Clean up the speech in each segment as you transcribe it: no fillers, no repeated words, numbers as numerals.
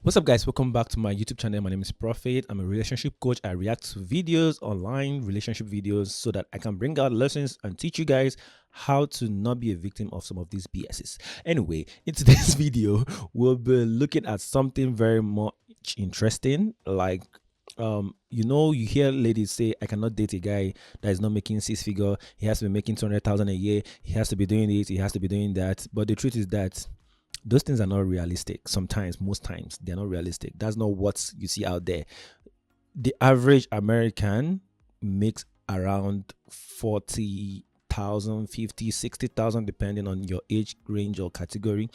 What's up, guys? Welcome back to my YouTube channel. My name is Profit. I'm a relationship coach. I react to videos, online relationship videos, so that I can bring out lessons and teach you guys how to not be a victim of some of these BSs. Anyway, in today's video, we'll be looking at something very much interesting. Like, you hear ladies say, I cannot date a guy that is not making six figure. He has to be making 200,000 a year. He has to be doing this. He has to be doing that. But the truth is that those things are not realistic. Sometimes, most times, they're not realistic. That's not what you see out there. The average American makes around 40,000, 50, 60,000, depending on your age range or category.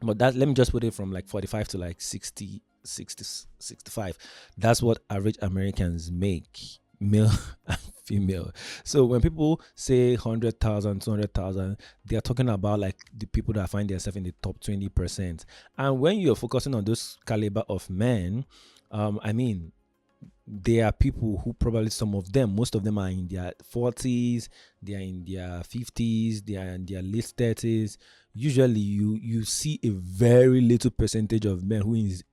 But let me just put it from like 45 to like 60, 65. That's what average Americans make, male and female. So when people say 100,000, 200,000, they are talking about like the people that find themselves in the top 20%. And when you're focusing on those caliber of men, there are people who probably, most of them are in their 40s, they are in their 50s, they are in their late 30s. Usually you see a very little percentage of men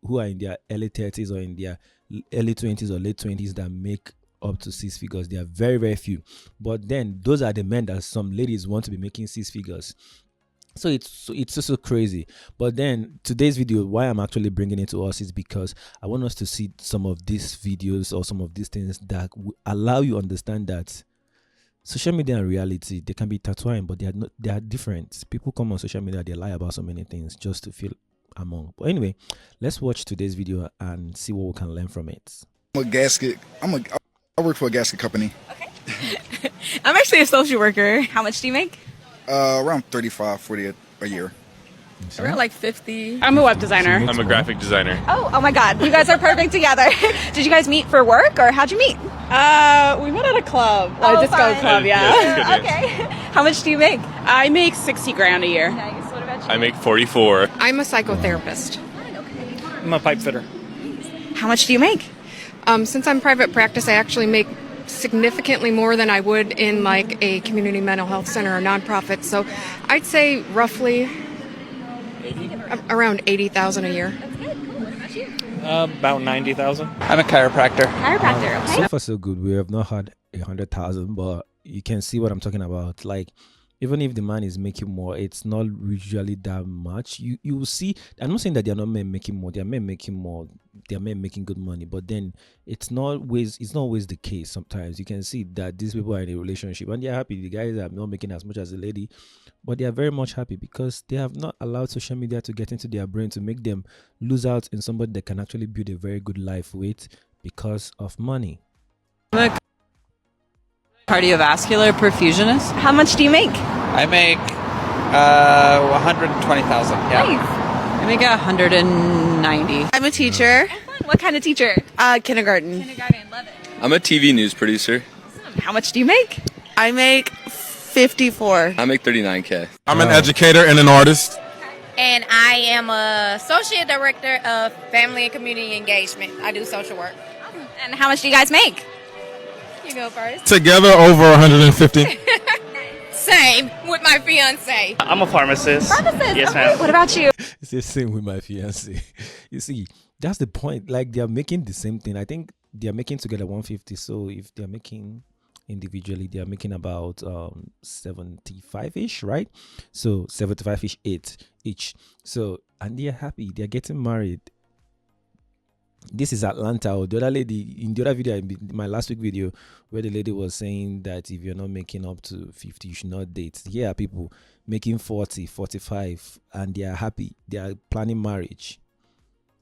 who are in their early 30s or in their early 20s or late 20s that make up to six figures. They are very, very few. But then those are the men that some ladies want to be making six figures. So it's so crazy. But then today's video, why I'm actually bringing it to us is because I want us to see some of these videos or some of these things that will allow you understand that social media and reality, they can be intertwined, but they are different. People come on social media, they lie about so many things just to feel among. But anyway, let's watch today's video and see what we can learn from it. I work for a gasket company. Okay. I'm actually a social worker. How much do you make? Around 35, 40 a year. Around like 50. I'm a web designer. I'm a graphic designer. Oh my God. You guys are perfect together. Did you guys meet for work or how'd you meet? We met at a club. A disco fun. club, yeah. Okay. How much do you make? I make 60 grand a year. Nice. What about you? I make 44. I'm a psychotherapist. I'm a pipe fitter. How much do you make? Since I'm private practice, I actually make significantly more than I would in like a community mental health center or nonprofit. So I'd say roughly around 80,000 a year. That's good. Cool. What about you? About 90,000. I'm a chiropractor. Chiropractor. Okay. So far so good. We have not had 100,000, but you can see what I'm talking about. Like, even if the man is making more, it's not usually that much. You will see. I'm not saying that they are not men making more. They are men making more. They are men making good money. But then it's not always the case. Sometimes you can see that these people are in a relationship and they are happy. The guys are not making as much as the lady, but they are very much happy because they have not allowed social media to get into their brain to make them lose out in somebody they can actually build a very good life with because of money. Cardiovascular perfusionist. How much do you make? I make 120,000. Yeah. Nice. I make 190. I'm a teacher. What kind of teacher? Kindergarten. Kindergarten. Love it. I'm a TV news producer. Awesome. How much do you make? I make 54. I make 39K. I'm an educator and an artist. And I am a associate director of family and community engagement. I do social work. And how much do you guys make? You go first. Together over 150. Same with my fiance. I'm a pharmacist. Pharmacist. Yes, Okay. ma'am. What about you? It's the same with my fiance. You see, that's the point. Like, they are making the same thing. I think they are making together 150. So if they are making individually, they are making about 75-ish, right? So 75-ish each. So, and they are happy. They are getting married. This is Atlanta. Or the other lady in the other video, my last week video, where the lady was saying that if you're not making up to 50, you should not date. Here are people making 40, 45, and they are happy. They are planning marriage.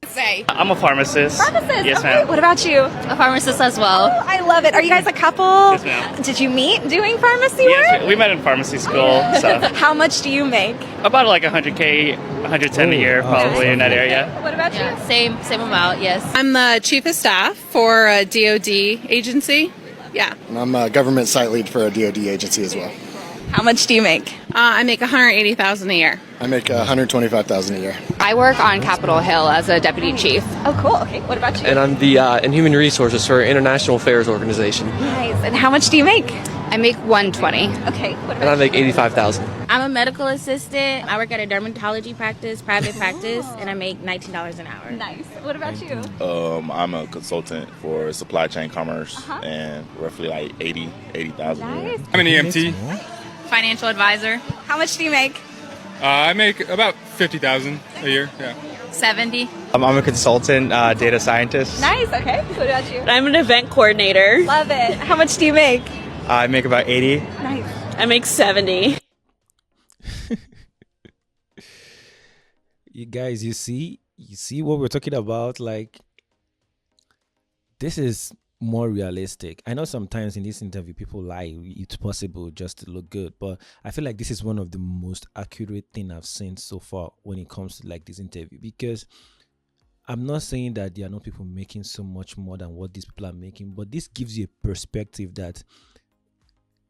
Say. I'm a pharmacist. Pharmacist. Yes, Okay. ma'am. What about you? A pharmacist as well. Oh, I love it. Are you guys a couple? Yes, ma'am. Did you meet doing pharmacy Yes, work? we met in pharmacy school. So How much do you make? about like 100K, 110 a year, probably in that area. What about you? Same amount, yes. I'm the chief of staff for a DoD agency. Yeah. And I'm a government site lead for a DoD agency as well. How much do you make? I make 180,000 a year. I make 125,000 a year. I work on Capitol Hill as a deputy chief. Oh, cool. Okay. What about you? And I'm the in human resources for International Affairs Organization. Nice. And how much do you make? I make 120. Okay. What And about I make 85,000. I'm a medical assistant. I work at a dermatology practice, private practice, and I make $19 an hour. Nice. What about you? I'm a consultant for supply chain commerce and roughly like 80,000. Nice. I'm an EMT. Financial advisor, How much do you make? I make about 50,000 a year. Yeah. 70. I'm a consultant, data scientist. Nice. Okay. What about you? I'm an event coordinator. Love it. How much do you make? I make about 80. Nice. I make 70. You guys, you see what we're talking about. Like, this is more realistic. I know sometimes in this interview people lie. It's possible just to look good, but I feel like this is one of the most accurate thing I've seen so far when it comes to like this interview, because I'm not saying that there are not people making so much more than what these people are making, but this gives you a perspective that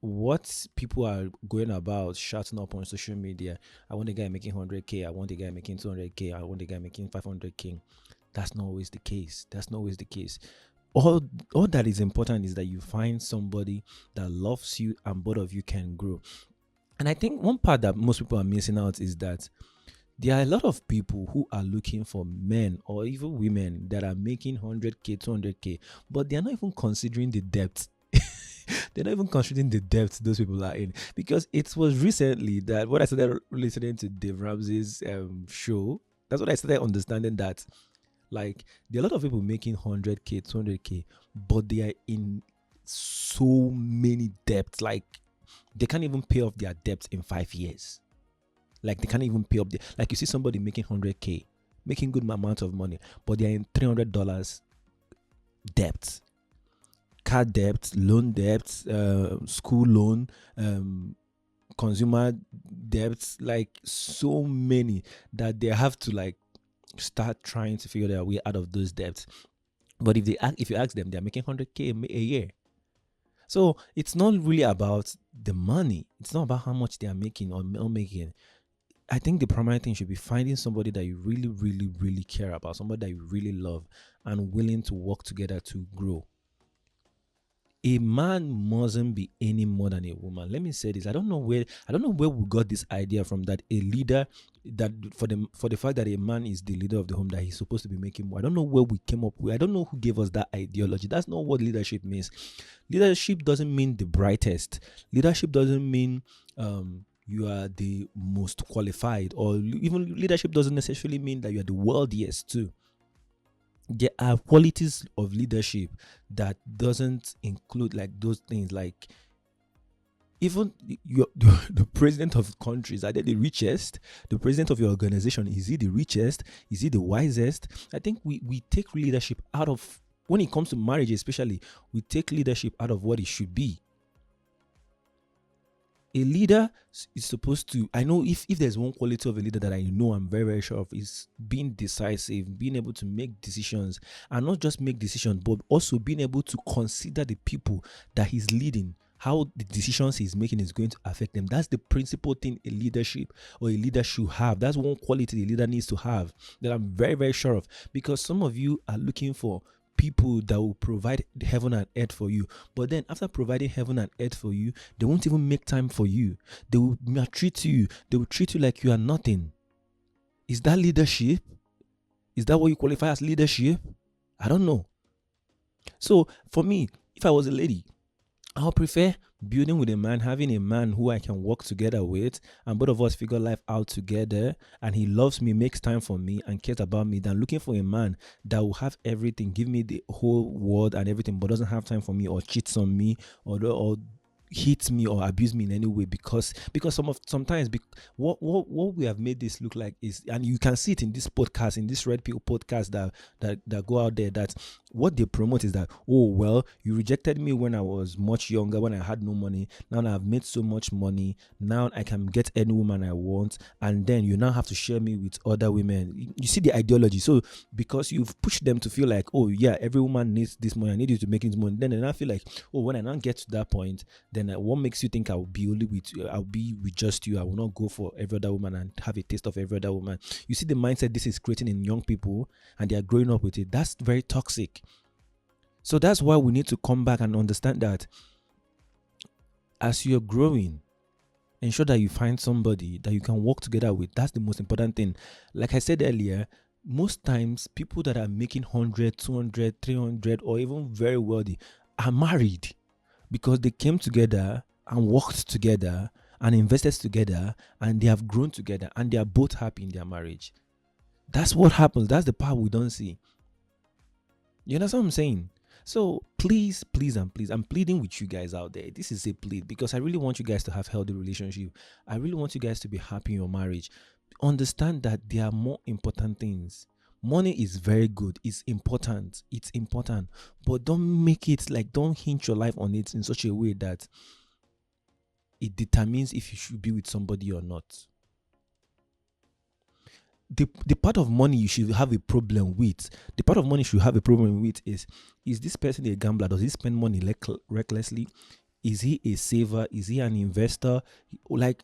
what people are going about shouting up on social media, I want a guy making 100K, I want a guy making 200K, I want a guy making 500K. That's not always the case. That's not always the case. All that is important is that you find somebody that loves you and both of you can grow. And I think one part that most people are missing out is that there are a lot of people who are looking for men or even women that are making 100K, 200K, but they are not even considering the depth. They're not even considering the depth those people are in. Because it was recently that when I started listening to Dave Ramsey's show, that's when I started understanding that, like, there are a lot of people making 100K, 200K, but they are in so many debts. Like, they can't even pay off their debts in 5 years. Like, they can't even pay up. Like, you see somebody making 100K, making good amount of money, but they're in $300 debts. Car debts, loan debts, school loan, consumer debts, like so many that they have to like start trying to figure their way out of those debts. But if you ask them, they're making 100K a year. So it's not really about the money. It's not about how much they are making or not making. I think the primary thing should be finding somebody that you really, really, really care about, somebody that you really love and willing to work together to grow. A man mustn't be any more than a woman. Let me say this. I don't know where we got this idea from, that a leader, that for the fact that a man is the leader of the home, that he's supposed to be making more. I don't know where we came up with. I don't know who gave us that ideology. That's not what leadership means. Leadership doesn't mean the brightest. Leadership doesn't mean you are the most qualified, or even leadership doesn't necessarily mean that you are the wealthiest too. There are qualities of leadership that doesn't include like those things. Like, even the president of countries, are they the richest? The president of your organization, is he the richest? Is he the wisest? I think we take leadership out of, when it comes to marriage especially, we take leadership out of what it should be. A leader is supposed to, I know if there's one quality of a leader that I know I'm very, very sure of, is being decisive, being able to make decisions, and not just make decisions, but also being able to consider the people that he's leading, how the decisions he's making is going to affect them. That's the principal thing a leadership or a leader should have. That's one quality a leader needs to have that I'm very, very sure of. Because some of you are looking for people that will provide heaven and earth for you, but then after providing heaven and earth for you, they won't even make time for you. They will maltreat you. They will treat you like you are nothing. Is that leadership? Is that what you qualify as leadership? I don't know. So for me, if I was a lady, I'll prefer building with a man, having a man who I can work together with, and both of us figure life out together, and he loves me, makes time for me, and cares about me, than looking for a man that will have everything, give me the whole world and everything, but doesn't have time for me, or cheats on me, or hits me or abuse me in any way, because sometimes what we have made this look like is, and you can see it in this podcast, in this Red Pill podcast that go out there, that what they promote is that, oh, well, you rejected me when I was much younger, when I had no money. Now that I've made so much money, now I can get any woman I want, and then you now have to share me with other women. You see the ideology. So because you've pushed them to feel like, oh yeah, every woman needs this money, I need you to make this money, then they now feel like, oh, when I now get to that point, then what makes you think I'll be with just you? I will not go for every other woman and have a taste of every other woman. You see the mindset this is creating in young people, and they are growing up with it. That's very toxic. So that's why we need to come back and understand that as you're growing, ensure that you find somebody that you can work together with. That's the most important thing. Like I said earlier, most times people that are making 100, 200, 300, or even very wealthy are married because they came together and worked together and invested together, and they have grown together, and they are both happy in their marriage. That's what happens. That's the part we don't see. You understand what I'm saying? So please, please, and please, I'm pleading with you guys out there. This is a plead because I really want you guys to have healthy relationship. I really want you guys to be happy in your marriage. Understand that there are more important things. Money is very good. It's important. But don't make it like, don't hinge your life on it in such a way that it determines if you should be with somebody or not. The part of money you should have a problem with, is this person a gambler? Does he spend money recklessly? Is he a saver? Is he an investor? Like,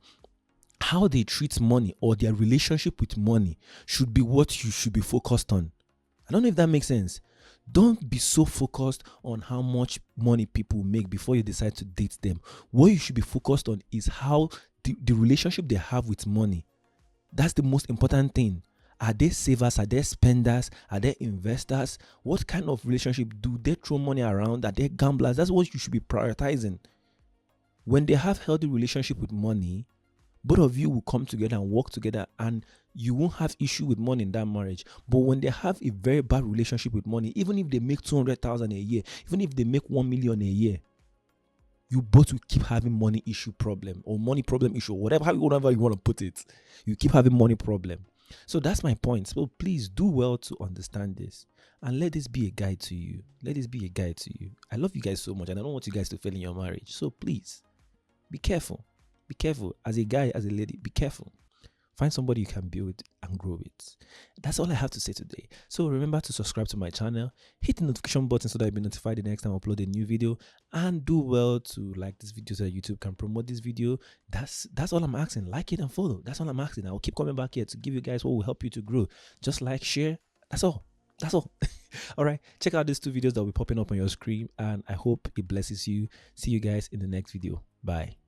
how they treat money or their relationship with money should be what you should be focused on. I don't know if that makes sense. Don't be so focused on how much money people make before you decide to date them. What you should be focused on is how the relationship they have with money. That's the most important thing. Are they savers? Are they spenders? Are they investors? What kind of relationship do they throw money around? Are they gamblers? That's what you should be prioritizing. When they have healthy relationship with money, both of you will come together and work together, and you won't have issue with money in that marriage. But when they have a very bad relationship with money, even if they make 200,000 a year, even if they make 1 million a year, you both will keep having money issue problem or money problem issue, whatever you want to put it. You keep having money problem. So that's my point. So please do well to understand this and let this be a guide to you. I love you guys so much, and I don't want you guys to fail in your marriage. So please be careful. Be careful. As a guy, as a lady, be careful. Find somebody you can build and grow with. That's all I have to say today. So remember to subscribe to my channel, hit the notification button so that you'll be notified the next time I upload a new video, and do well to like this video so that YouTube can promote this video. That's all I'm asking. Like it and follow. That's all I'm asking. I'll keep coming back here to give you guys what will help you to grow. Just like, share. That's all. All right. Check out these 2 videos that will be popping up on your screen, and I hope it blesses you. See you guys in the next video. Bye.